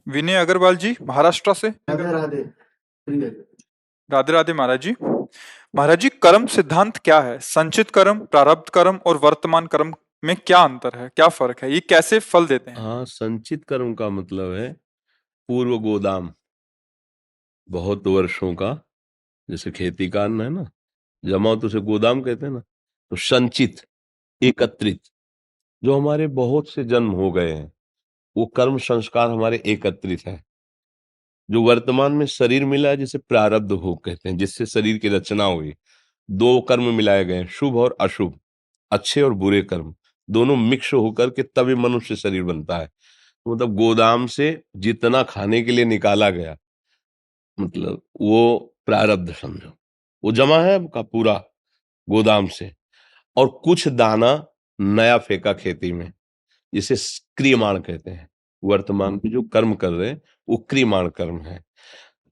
विनय अग्रवाल जी, महाराष्ट्र से। राधे राधे। ठीक है। राधे राधे महाराज जी। महाराज जी, कर्म सिद्धांत क्या है? संचित कर्म, प्रारब्ध कर्म और वर्तमान कर्म में क्या अंतर है, क्या फर्क है, ये कैसे फल देते हैं? हाँ, संचित कर्म का मतलब है पूर्व गोदाम, बहुत वर्षों का। जैसे खेती का अन्न है ना, जमा हो तो उसे गोदाम कहते हैं ना। तो संचित, एकत्रित, जो हमारे बहुत से जन्म हो गए हैं, वो कर्म संस्कार हमारे एकत्रित हैं। जो वर्तमान में शरीर मिला है, जिसे प्रारब्ध भोग कहते हैं, जिससे शरीर की रचना हुई। दो कर्म मिलाए गए हैं, शुभ और अशुभ, अच्छे और बुरे कर्म, दोनों मिक्स होकर के तभी मनुष्य शरीर बनता है। मतलब गोदाम से जितना खाने के लिए निकाला गया, मतलब वो प्रारब्ध समझो, वो जमा है आपका पूरा गोदाम से। और कुछ दाना नया फेंका खेती में, जिसे क्रियमाण कहते हैं। वर्तमान में जो कर्म कर रहे हैं वो क्रियमाण कर्म है।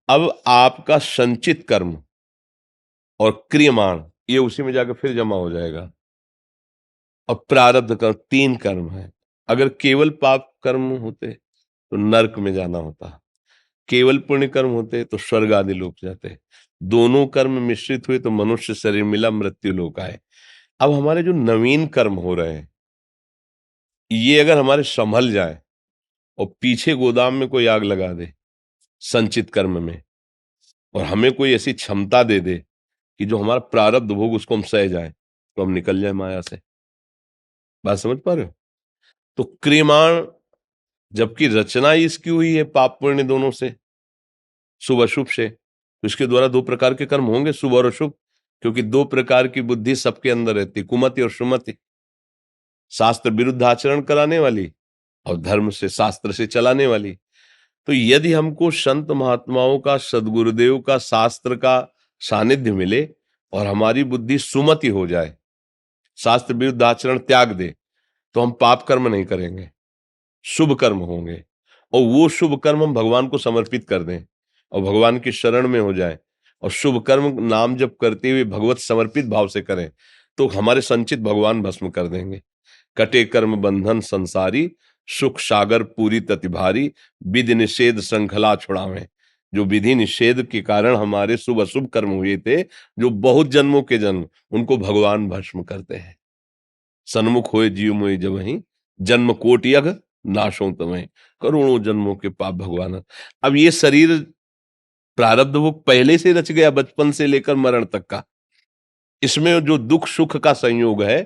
अब आपका संचित कर्म और क्रियमाण, ये उसी में जाकर फिर जमा हो जाएगा। और प्रारब्ध कर्म, तीन कर्म है। अगर केवल पाप कर्म होते तो नरक में जाना होता, केवल पुण्य कर्म होते तो स्वर्ग आदि लोक जाते। दोनों कर्म मिश्रित हुए तो मनुष्य शरीर मिला, मृत्यु लोक आए। अब हमारे जो नवीन कर्म हो रहे हैं, ये अगर हमारे संभल जाए और पीछे गोदाम में कोई आग लगा दे संचित कर्म में, और हमें कोई ऐसी क्षमता दे दे कि जो हमारा प्रारब्ध भोग उसको हम सह जाए, तो हम निकल जाए माया से। बात समझ पा रहे हो? तो क्रियमाण, जबकि रचना ही इसकी हुई है पाप पुण्य दोनों से, शुभ अशुभ से, तो इसके द्वारा दो प्रकार के कर्म होंगे, शुभ और अशुभ। क्योंकि दो प्रकार की बुद्धि सबके अंदर रहती, कुमति और सुमति। शास्त्र विरुद्ध आचरण कराने वाली और धर्म से शास्त्र से चलाने वाली। तो यदि हमको संत महात्माओं का, सदगुरुदेव का, शास्त्र का सानिध्य मिले और हमारी बुद्धि सुमति हो जाए, शास्त्र विरुद्ध आचरण त्याग दे, तो हम पाप कर्म नहीं करेंगे, शुभ कर्म होंगे। और वो शुभ कर्म हम भगवान को समर्पित कर दें और भगवान की शरण में हो जाए, और शुभ कर्म नाम जप करते हुए भगवत समर्पित भाव से करें, तो हमारे संचित भगवान भस्म कर देंगे। कटे कर्म बंधन संसारी, सुख सागर पूरी तति भारी, विधि निषेध श्रृंखला छुड़ावें। जो विधि निषेध के कारण हमारे शुभ अशुभ कर्म हुए थे, जो बहुत जन्मों के जन्म, उनको भगवान भस्म करते हैं। सन्मुख होए जीव मोहि जबहि, जन्म कोटि अघ नाशों तमहि, करोड़ों जन्मों के पाप भगवान। अब ये शरीर प्रारब्ध वो पहले से रच गया, बचपन से लेकर मरण तक का। इसमें जो दुख सुख का संयोग है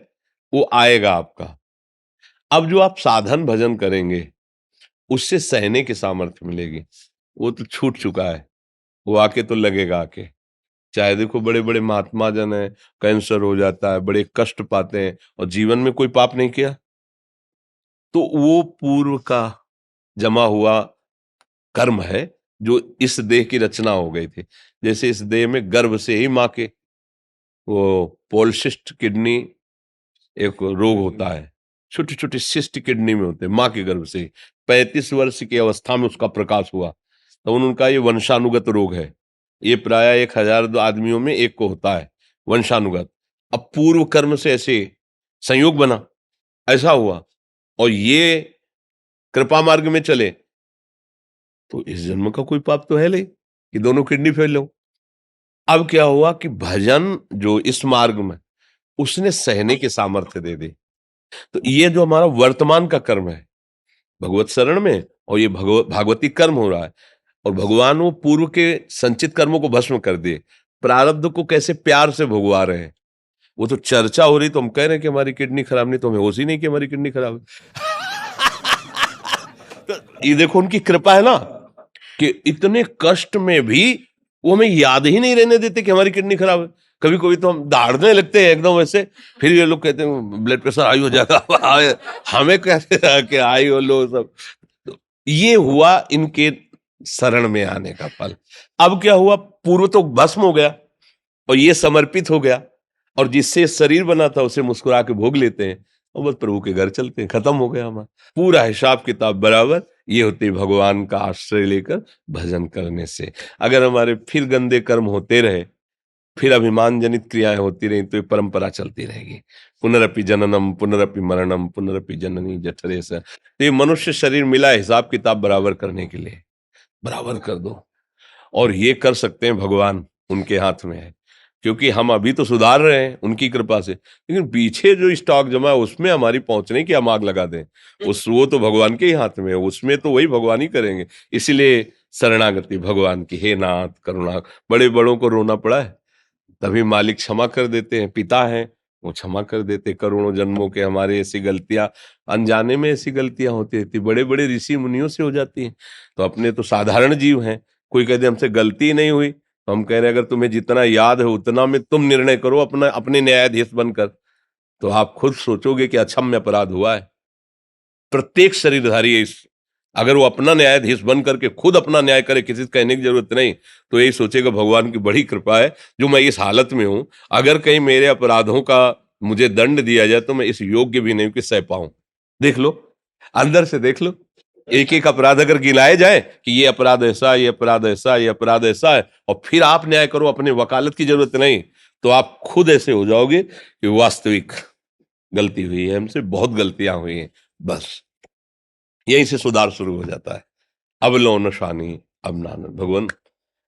वो आएगा आपका। अब जो आप साधन भजन करेंगे, उससे सहने की सामर्थ्य मिलेगी। वो तो छूट चुका है, वो आके तो लगेगा आके। चाहे देखो बड़े बड़े महात्मा जन है, कैंसर हो जाता है, बड़े कष्ट पाते हैं, और जीवन में कोई पाप नहीं किया, तो वो पूर्व का जमा हुआ कर्म है, जो इस देह की रचना हो गई थी। जैसे इस देह में गर्भ से ही माँ के वो पॉलिसिस्ट किडनी एक रोग होता है, छोटी छोटी सिस्ट किडनी में होते हैं, माँ के गर्भ से ही। 35 वर्ष की अवस्था में उसका प्रकाश हुआ, तो उनका ये वंशानुगत रोग है। ये प्राय 1000 आदमियों में एक को होता है, वंशानुगत। अब पूर्व कर्म से ऐसे संयोग बना, ऐसा हुआ, और ये कृपा मार्ग में चले, तो इस जन्म का कोई पाप तो है नहीं कि दोनों किडनी फेल हो। अब क्या हुआ कि भजन जो इस मार्ग में, उसने सहने के सामर्थ्य दे दी। तो ये जो हमारा वर्तमान का कर्म है भगवत शरण में, और ये भागवती कर्म हो रहा है, और भगवान वो पूर्व के संचित कर्मों को भस्म कर दिए, प्रारब्ध को कैसे प्यार से भोगवा रहे हैं। वो तो चर्चा हो रही तो हम कह रहे हैं कि हमारी किडनी खराब नहीं, तो हमें होश ही नहीं कि हमारी किडनी खराब है। तो ये देखो उनकी कृपा है ना, कि इतने कष्ट में भी वो हमें याद ही नहीं रहने देते कि हमारी किडनी खराब है। कभी कभी तो हम दहाड़ने लगते हैं एकदम वैसे, फिर ये लोग कहते हैं ब्लड प्रेशर हाई हो जाएगा। हमें कहते हैं कि हाई हो लो सब। तो ये हुआ इनके शरण में आने का फल। अब क्या हुआ, पूर्व तो भस्म हो गया और ये समर्पित हो गया, और जिससे शरीर बना था उसे मुस्कुरा के भोग लेते हैं, और बस प्रभु के घर चलते हैं, खत्म हो गया हमारा पूरा हिसाब किताब बराबर। ये होते भगवान का आश्रय लेकर भजन करने से। अगर हमारे फिर गंदे कर्म होते रहे फिर अभिमान जनित क्रियाएं होती रही तो ये परंपरा चलती रहेगी। पुनरपि जननम पुनरपि मरणम पुनरपि जननी जठरे से। तो ये मनुष्य शरीर मिला है हिसाब किताब बराबर करने के लिए, बराबर कर दो। और ये कर सकते हैं भगवान, उनके हाथ में है, क्योंकि हम अभी तो सुधार रहे हैं उनकी कृपा से, लेकिन पीछे जो स्टॉक जमा है उसमें हमारी पहुंचने की हम आग लगा दें, वो तो भगवान के ही हाथ में है, उसमें तो वही भगवान ही करेंगे। इसीलिए शरणागति भगवान की, हे नाथ करुणा। बड़े बड़ों को रोना पड़ा है तभी मालिक क्षमा कर देते हैं, पिता हैं वो क्षमा कर देते। करोड़ों जन्मों के हमारे ऐसी गलतियां, अनजाने में ऐसी गलतियां होती रहती, बड़े बड़े ऋषि मुनियों से हो जाती हैं। तो अपने तो साधारण जीव हैं, कोई कहते हमसे गलती नहीं हुई, तो हम कह रहे हैं अगर तुम्हें जितना याद है उतना में तुम निर्णय करो अपना, अपने न्यायाधीश बनकर, तो आप खुद सोचोगे कि अक्षम्य अपराध हुआ है। प्रत्येक शरीरधारी इस, अगर वो अपना न्यायाधीश बन करके खुद अपना न्याय करे, किसी से कहने की जरूरत नहीं, तो यही सोचेगा भगवान की बड़ी कृपा है जो मैं इस हालत में हूं। अगर कहीं मेरे अपराधों का मुझे दंड दिया जाए तो मैं इस योग्य भी नहीं कि सह पाऊं। देख लो, अंदर से देख लो, एक एक अपराध अगर गिनाए जाए कि ये अपराध ऐसा, ये अपराध ऐसा, ये अपराध ऐसा है, और फिर आप न्याय करो, अपने वकालत की जरूरत नहीं, तो आप खुद ऐसे हो जाओगे कि वास्तविक गलती हुई है, हमसे बहुत गलतियां हुई हैं। बस यहीं से सुधार शुरू हो जाता है। अब लो नशानी अब नानन, भगवान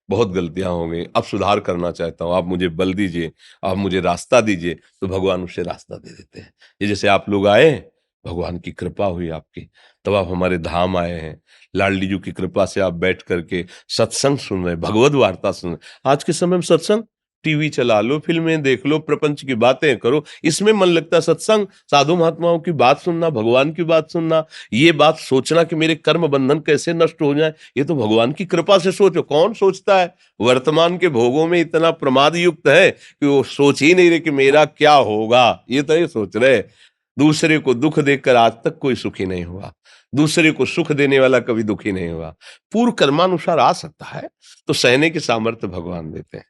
बहुत गलतियां हो गई, अब सुधार करना चाहता हूं, आप मुझे बल दीजिए, आप मुझे रास्ता दीजिए, तो भगवान उसे रास्ता दे देते हैं। ये जैसे आप लोग आए, भगवान की कृपा हुई आपकी, तब आप हमारे धाम आए हैं। लाडली जी की कृपा से आप बैठ करके सत्संग सुन रहे, भगवत वार्ता सुन रहे। आज के समय में सत्संग, टीवी चला लो, फिल्में देख लो, प्रपंच की बातें करो, इसमें मन लगता है। सत्संग, साधु महात्माओं की बात सुनना, भगवान की बात सुनना, ये बात सोचना कि मेरे कर्म बंधन कैसे नष्ट हो जाए, ये तो भगवान की कृपा से सोचो। कौन सोचता है? वर्तमान के भोगों में इतना प्रमाद युक्त है कि वो सोच ही नहीं रहे कि मेरा क्या होगा, ये तो ये सोच रहे। दूसरे को दुख देकर आज तक कोई सुखी नहीं हुआ, दूसरे को सुख देने वाला कभी दुखी नहीं हुआ। पूर्व कर्मानुसार आ सकता है तो सहने की सामर्थ्य भगवान देते हैं।